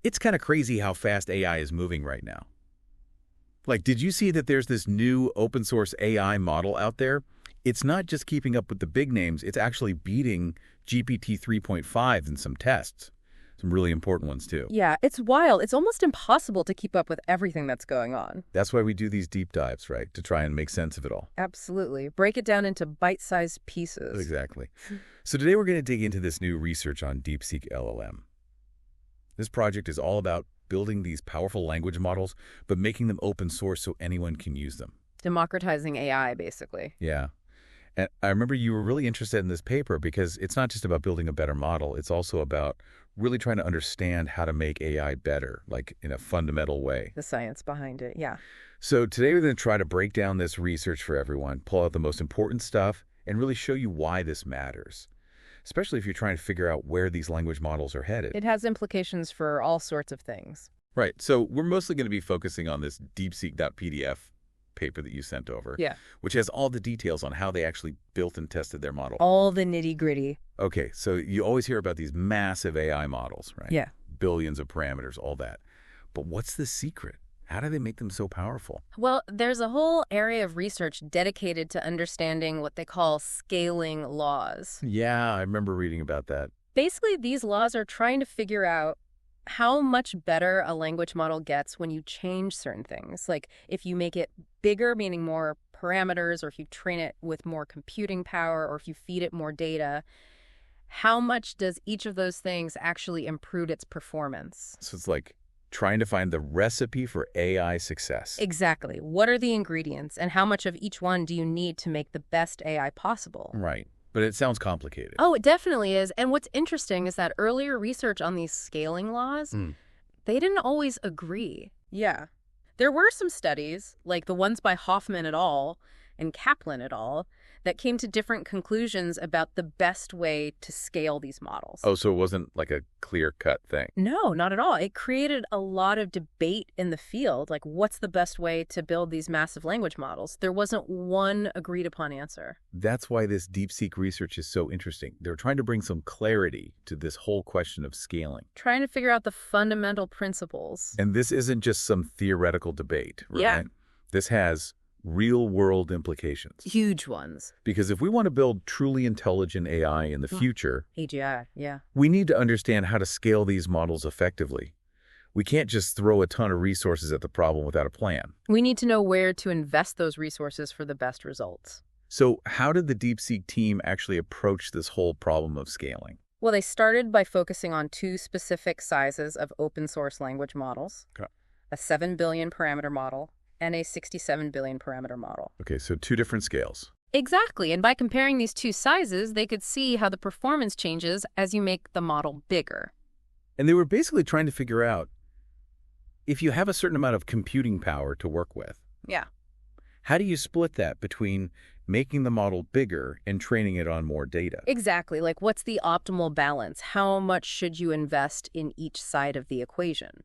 It's kind of crazy how fast AI is moving right now. Like, did you see that there's this new open source AI model out there? It's not just keeping up with the big names, it's actually beating GPT 3.5 in some tests. Some really important ones, too. Yeah, it's wild. It's almost impossible to keep up with everything that's going on. That's why we do these deep dives, right? To try and make sense of it all. Absolutely. Break it down into bite-sized pieces. Exactly. So today we're going to dig into this new research on Deepseek LLM. This project is all about building these powerful language models, but making them open source so anyone can use them. Democratizing AI, basically. Yeah. And I remember you were really interested in this paper because it's not just about building a better model, it's also about really trying to understand how to make AI better, like in a fundamental way. The science behind it, yeah. So today we're going to try to break down this research for everyone, pull out the most important stuff, and really show you why this matters, especially if you're trying to figure out where these language models are headed. It has implications for all sorts of things. Right. So we're mostly going to be focusing on this deepseek.pdf paper that you sent over, Yeah. which has all the details on how they actually built and tested their model. All the nitty-gritty. Okay, so you always hear about these massive AI models, right? Yeah. Billions of parameters, all that. But what's the secret? How do they make them so powerful? Well, there's a whole area of research dedicated to understanding what they call scaling laws. Yeah, I remember reading about that. Basically, these laws are trying to figure out how much better a language model gets when you change certain things. Like if you make it bigger, meaning more parameters, or if you train it with more computing power, or if you feed it more data, how much does each of those things actually improve its performance? So it's like trying to find the recipe for AI success. Exactly. What are the ingredients, and how much of each one do you need to make the best AI possible? Right. But it sounds complicated. Oh, it definitely is. And what's interesting is that earlier research on these scaling laws, they didn't always agree. Yeah. There were some studies, like the ones by Hoffman et al. And Kaplan et al., that came to different conclusions about the best way to scale these models. Oh, so it wasn't like a clear-cut thing. No, not at all. It created a lot of debate in the field, like what's the best way to build these massive language models? There wasn't one agreed-upon answer. That's why this DeepSeek research is so interesting. They're trying to bring some clarity to this whole question of scaling. Trying to figure out the fundamental principles. And this isn't just some theoretical debate, right? Yeah. This has real-world implications. Huge ones. Because if we want to build truly intelligent AI in the future, AGI, yeah. we need to understand how to scale these models effectively. We can't just throw a ton of resources at the problem without a plan. We need to know where to invest those resources for the best results. So how did the DeepSeek team actually approach this whole problem of scaling? Well, they started by focusing on two specific sizes of open source language models. Okay. A 7 billion parameter model and a 67 billion parameter model. Okay, so two different scales. Exactly, and by comparing these two sizes, they could see how the performance changes as you make the model bigger. And they were basically trying to figure out, if you have a certain amount of computing power to work with, Yeah. how do you split that between making the model bigger and training it on more data? Exactly, like what's the optimal balance? How much should you invest in each side of the equation?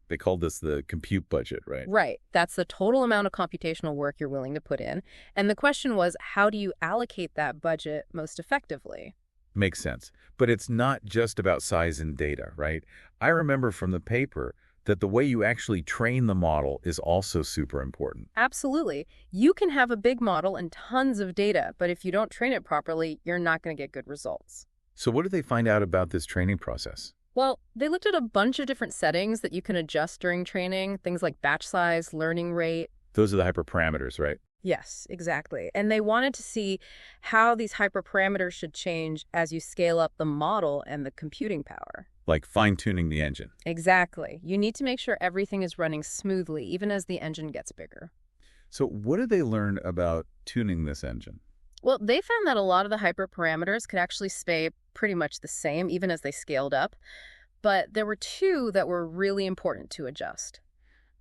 They called this the compute budget, right? Right. That's the total amount of computational work you're willing to put in. And the question was, how do you allocate that budget most effectively? Makes sense. But it's not just about size and data, right? I remember from the paper that the way you actually train the model is also super important. Absolutely. You can have a big model and tons of data, but if you don't train it properly, you're not going to get good results. So what did they find out about this training process? Well, they looked at a bunch of different settings that you can adjust during training, things like batch size, learning rate. Those are the hyperparameters, right? Yes, exactly. And they wanted to see how these hyperparameters should change as you scale up the model and the computing power. Like fine-tuning the engine. Exactly. You need to make sure everything is running smoothly, even as the engine gets bigger. So what did they learn about tuning this engine? Well, they found that a lot of the hyperparameters could actually stay pretty much the same, even as they scaled up. But there were two that were really important to adjust: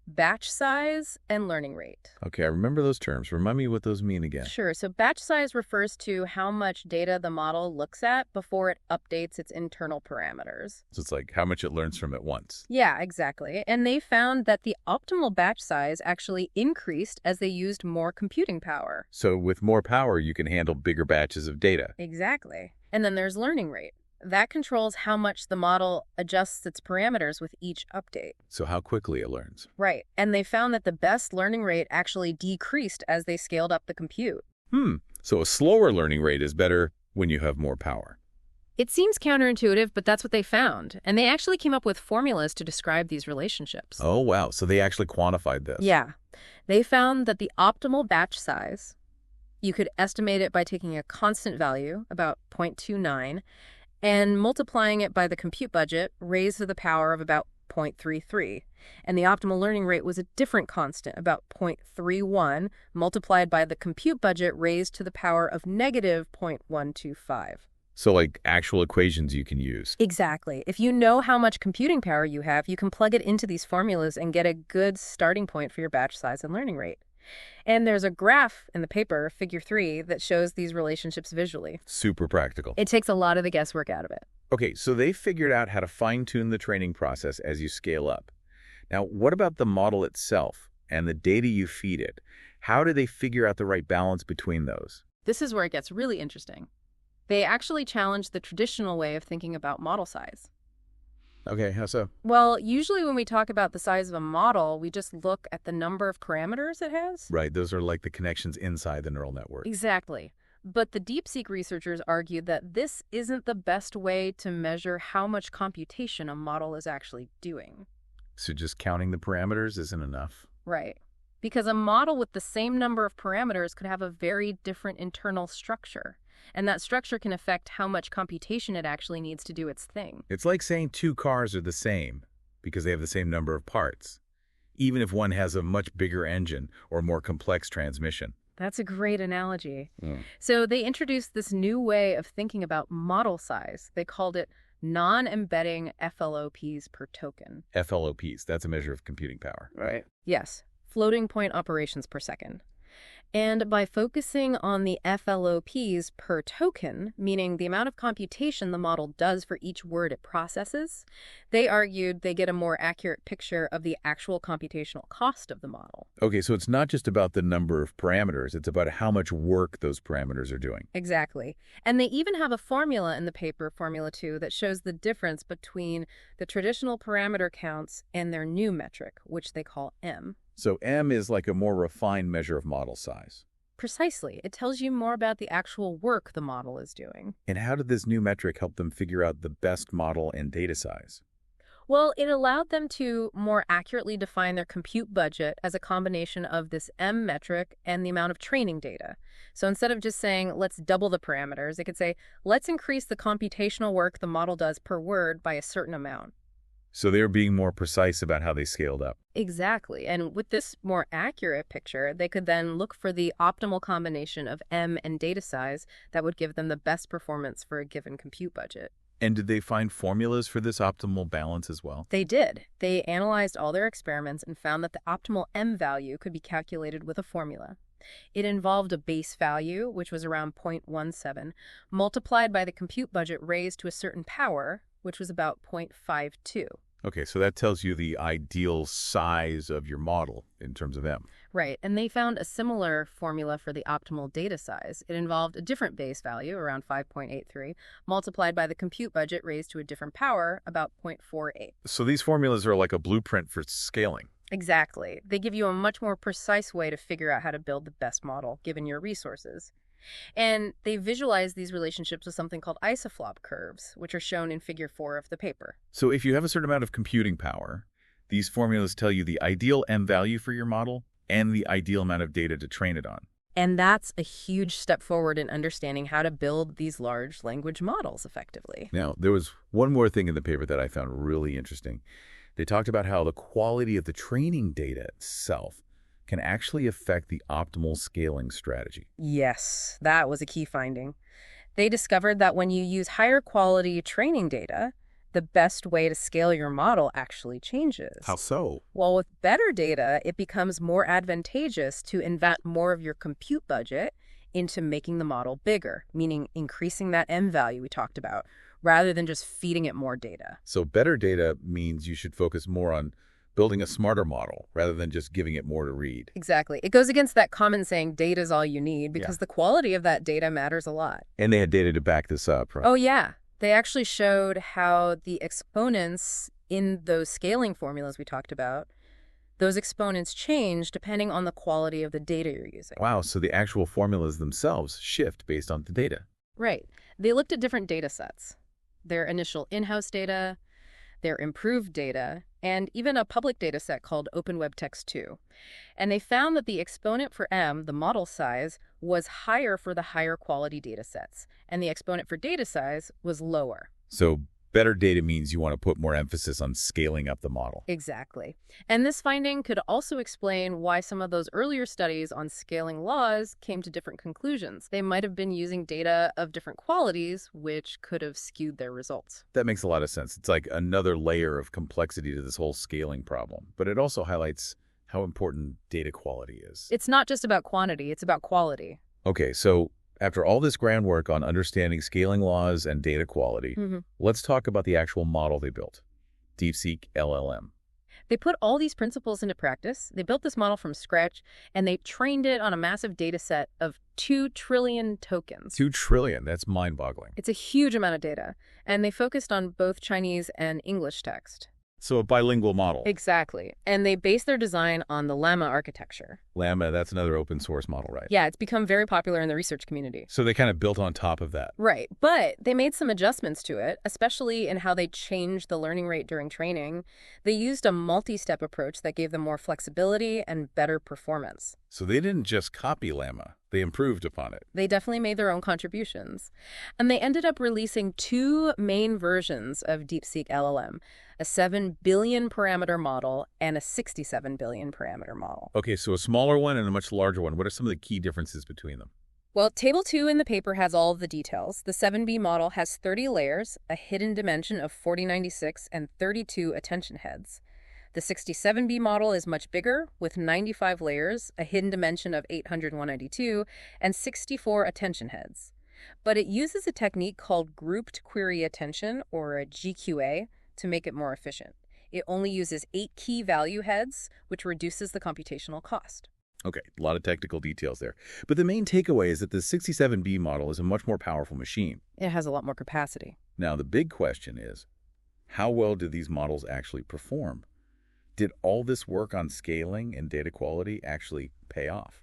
batch size and learning rate. Okay, I remember those terms. Remind me what those mean again. Sure. So batch size refers to how much data the model looks at before it updates its internal parameters. So it's like how much it learns from it once. Yeah, exactly. And they found that the optimal batch size actually increased as they used more computing power. So with more power, you can handle bigger batches of data. Exactly. And then there's learning rate. that controls how much the model adjusts its parameters with each update. So how quickly it learns. Right. And they found that the best learning rate actually decreased as they scaled up the compute. So a slower learning rate is better when you have more power. It seems counterintuitive, but that's what they found. And they actually came up with formulas to describe these relationships. Oh, wow. So they actually quantified this. Yeah. They found that the optimal batch size, you could estimate it by taking a constant value, about 0.29, and multiplying it by the compute budget, raised to the power of about 0.33. And the optimal learning rate was a different constant, about 0.31, multiplied by the compute budget, raised to the power of negative 0.125. So like actual equations you can use. Exactly. If you know how much computing power you have, you can plug it into these formulas and get a good starting point for your batch size and learning rate. And there's a graph in the paper, figure 3, that shows these relationships visually. Super practical. It takes a lot of the guesswork out of it. Okay, so they figured out how to fine-tune the training process as you scale up. Now, what about the model itself and the data you feed it? How do they figure out the right balance between those? This is where it gets really interesting. They actually challenged the traditional way of thinking about model size. Okay, how so? Well, usually when we talk about the size of a model, we just look at the number of parameters it has. Right, those are like the connections inside the neural network. Exactly. But the Deepseek researchers argued that this isn't the best way to measure how much computation a model is actually doing. So just counting the parameters isn't enough? Right. Because a model with the same number of parameters could have a very different internal structure. And that structure can affect how much computation it actually needs to do its thing. It's like saying two cars are the same because they have the same number of parts, even if one has a much bigger engine or more complex transmission. That's a great analogy. Mm. So they introduced this new way of thinking about model size. They called it non-embedding FLOPs per token. FLOPs, that's a measure of computing power. Right. Yes, floating point operations per second. And by focusing on the FLOPs per token, meaning the amount of computation the model does for each word it processes, they argued they get a more accurate picture of the actual computational cost of the model. Okay, so it's not just about the number of parameters, it's about how much work those parameters are doing. Exactly. And they even have a formula in the paper, Formula 2, that shows the difference between the traditional parameter counts and their new metric, which they call M. So M is like a more refined measure of model size. Precisely. It tells you more about the actual work the model is doing. And how did this new metric help them figure out the best model and data size? Well, it allowed them to more accurately define their compute budget as a combination of this M metric and the amount of training data. So instead of just saying, let's double the parameters, it could say, let's increase the computational work the model does per word by a certain amount. So they were being more precise about how they scaled up. Exactly. And with this more accurate picture, they could then look for the optimal combination of M and data size that would give them the best performance for a given compute budget. And did they find formulas for this optimal balance as well? They did. They analyzed all their experiments and found that the optimal M value could be calculated with a formula. It involved a base value, which was around 0.17, multiplied by the compute budget raised to a certain power, which was about 0.52. Okay, so that tells you the ideal size of your model in terms of M. Right, and they found a similar formula for the optimal data size. It involved a different base value, around 5.83, multiplied by the compute budget raised to a different power, about 0.48. So these formulas are like a blueprint for scaling. Exactly. They give you a much more precise way to figure out how to build the best model, given your resources. And they visualize these relationships with something called isoflop curves, which are shown in figure 4 of the paper. So if you have a certain amount of computing power, these formulas tell you the ideal M value for your model and the ideal amount of data to train it on. And that's a huge step forward in understanding how to build these large language models effectively. Now, there was one more thing in the paper that I found really interesting. They talked about how the quality of the training data itself can actually affect the optimal scaling strategy. Yes, that was a key finding. They discovered that when you use higher quality training data, the best way to scale your model actually changes. How so? Well, with better data, it becomes more advantageous to invest more of your compute budget into making the model bigger, meaning increasing that M value we talked about, rather than just feeding it more data. So better data means you should focus more on building a smarter model rather than just giving it more to read. Exactly. It goes against that common saying, data is all you need, because the quality of that data matters a lot. And they had data to back this up, right? Oh, yeah. They actually showed how the exponents in those scaling formulas we talked about, those exponents change depending on the quality of the data you're using. Wow, so the actual formulas themselves shift based on the data. Right. They looked at different data sets, their initial in-house data, their improved data, and even a public data set called Open Web Text 2. And they found that the exponent for M, the model size, was higher for the higher quality data sets, and the exponent for data size was lower. So better data means you want to put more emphasis on scaling up the model. Exactly. And this finding could also explain why some of those earlier studies on scaling laws came to different conclusions. They might have been using data of different qualities, which could have skewed their results. That makes a lot of sense. It's like another layer of complexity to this whole scaling problem. But it also highlights how important data quality is. It's not just about quantity, it's about quality. Okay, so after all this groundwork on understanding scaling laws and data quality, let's talk about the actual model they built, Deepseek LLM. They put all these principles into practice. They built this model from scratch, and they trained it on a massive data set of 2 trillion tokens. 2 trillion, that's mind-boggling. It's a huge amount of data, and they focused on both Chinese and English text. So a bilingual model. Exactly. And they based their design on the Llama architecture. Llama, that's another open source model, right? Yeah, it's become very popular in the research community. So they kind of built on top of that. Right. But they made some adjustments to it, especially in how they changed the learning rate during training. They used a multi-step approach that gave them more flexibility and better performance. So they didn't just copy Llama, they improved upon it. They definitely made their own contributions. And they ended up releasing 2 main versions of Deepseek LLM, a 7 billion parameter model and a 67 billion parameter model. Okay, so a smaller one and a much larger one. What are some of the key differences between them? Well, Table 2 in the paper has all of the details. The 7B model has 30 layers, a hidden dimension of 4096, and 32 attention heads. The 67B model is much bigger, with 95 layers, a hidden dimension of 892, and 64 attention heads. But it uses a technique called grouped query attention, or a GQA, to make it more efficient. It only uses 8 key value heads, which reduces the computational cost. Okay, a lot of technical details there. But the main takeaway is that the 67B model is a much more powerful machine. It has a lot more capacity. Now, the big question is, how well do these models actually perform? Did all this work on scaling and data quality actually pay off?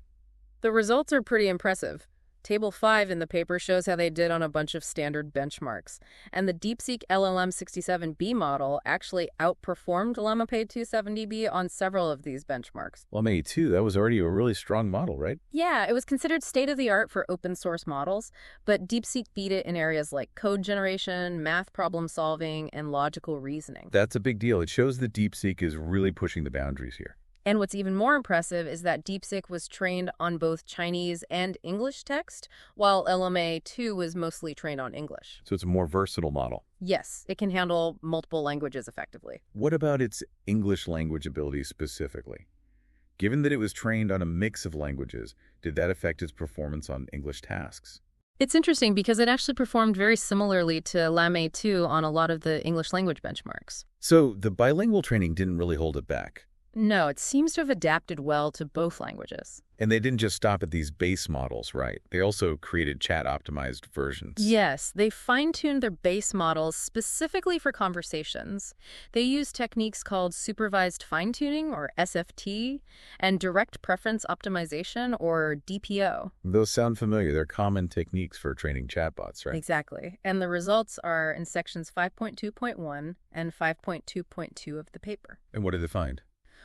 The results are pretty impressive. Table 5 in the paper shows how they did on a bunch of standard benchmarks. And the Deepseek LLM 67B model actually outperformed Llama Pay 270B on several of these benchmarks. Llama 2, that was already a really strong model, right? Yeah, it was considered state-of-the-art for open source models, but Deepseek beat it in areas like code generation, math problem solving, and logical reasoning. That's a big deal. It shows that Deepseek is really pushing the boundaries here. And what's even more impressive is that Deepseek was trained on both Chinese and English text, while LMA 2 was mostly trained on English. So it's a more versatile model. Yes, it can handle multiple languages effectively. What about its English language abilities specifically? Given that it was trained on a mix of languages, did that affect its performance on English tasks? It's interesting because it actually performed very similarly to Llama 2 on a lot of the English language benchmarks. So the bilingual training didn't really hold it back. No, it seems to have adapted well to both languages. And they didn't just stop at these base models, right? They also created chat-optimized versions. Yes, they fine-tuned their base models specifically for conversations. They used techniques called supervised fine-tuning, or SFT, and direct preference optimization, or DPO. Those sound familiar. They're common techniques for training chatbots, right? Exactly. And the results are in sections 5.2.1 and 5.2.2 of the paper. And what did they find?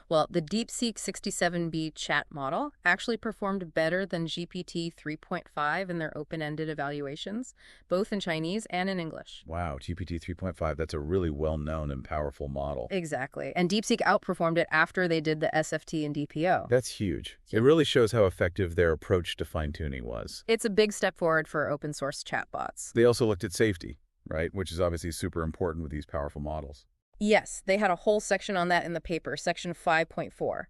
Well, the Deepseek 67B chat model actually performed better than GPT 3.5 in their open-ended evaluations, both in Chinese and in English. Wow, GPT 3.5, that's a really well-known and powerful model. Exactly. And Deepseek outperformed it after they did the SFT and DPO. That's huge. It really shows how effective their approach to fine-tuning was. It's a big step forward for open-source chatbots. They also looked at safety, right? Which is obviously super important with these powerful models. Yes, they had a whole section on that in the paper, section 5.4.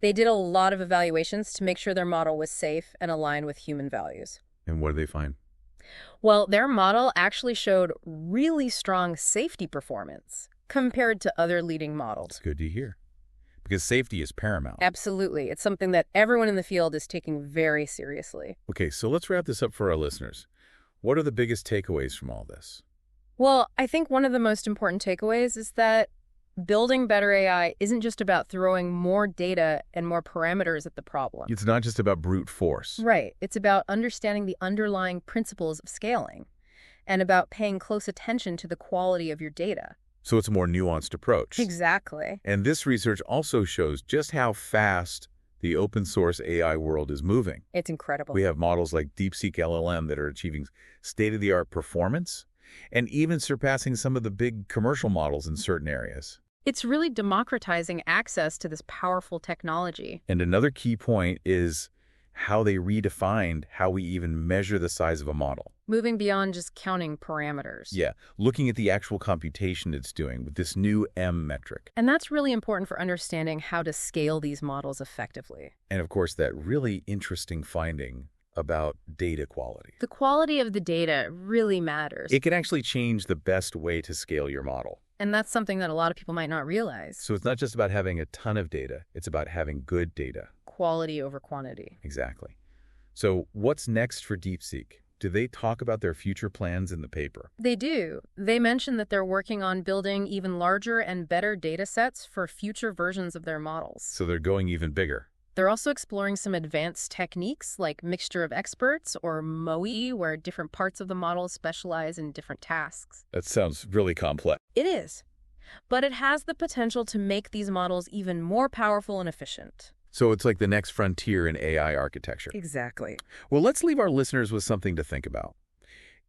They did a lot of evaluations to make sure their model was safe and aligned with human values. And what did they find? Well, their model actually showed really strong safety performance compared to other leading models. It's good to hear. Because safety is paramount. Absolutely. It's something that everyone in the field is taking very seriously. Okay, so let's wrap this up for our listeners. What are the biggest takeaways from all this? Well, I think one of the most important takeaways is that building better AI isn't just about throwing more data and more parameters at the problem. It's not just about brute force. Right. It's about understanding the underlying principles of scaling and about paying close attention to the quality of your data. So it's a more nuanced approach. Exactly. And this research also shows just how fast the open source AI world is moving. It's incredible. We have models like Deepseek LLM that are achieving state-of-the-art performance and even surpassing some of the big commercial models in certain areas. It's really democratizing access to this powerful technology. And another key point is how they redefined how we even measure the size of a model. Moving beyond just counting parameters. Yeah, looking at the actual computation it's doing with this new M metric. And that's really important for understanding how to scale these models effectively. And of course, that really interesting finding about data quality. The quality of the data really matters. It can actually change the best way to scale your model. And that's something that a lot of people might not realize. So it's not just about having a ton of data, it's about having good data. Quality over quantity. Exactly. So what's next for DeepSeek? Do they talk about their future plans in the paper? They do. They mention that they're working on building even larger and better data sets for future versions of their models. So they're going even bigger. They're also exploring some advanced techniques like mixture of experts or MOE, where different parts of the model specialize in different tasks. That sounds really complex. It is. But it has the potential to make these models even more powerful and efficient. So it's like the next frontier in AI architecture. Exactly. Well, let's leave our listeners with something to think about.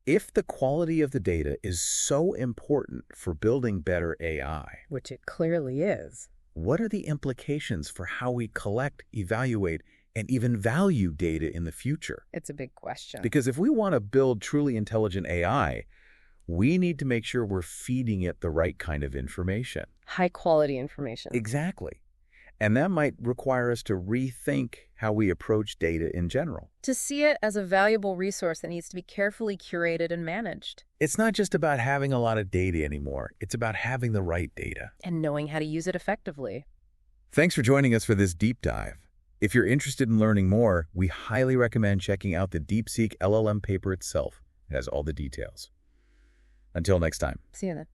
If the quality of the data is so important for building better AI, Which it clearly is. what are the implications for how we collect, evaluate, and even value data in the future? It's a big question. Because if we want to build truly intelligent AI, we need to make sure we're feeding it the right kind of information. High quality information. Exactly. And that might require us to rethink how we approach data in general. To see it as a valuable resource that needs to be carefully curated and managed. It's not just about having a lot of data anymore. It's about having the right data. And knowing how to use it effectively. Thanks for joining us for this deep dive. If you're interested in learning more, we highly recommend checking out the DeepSeek LLM paper itself. It has all the details. Until next time. See you then.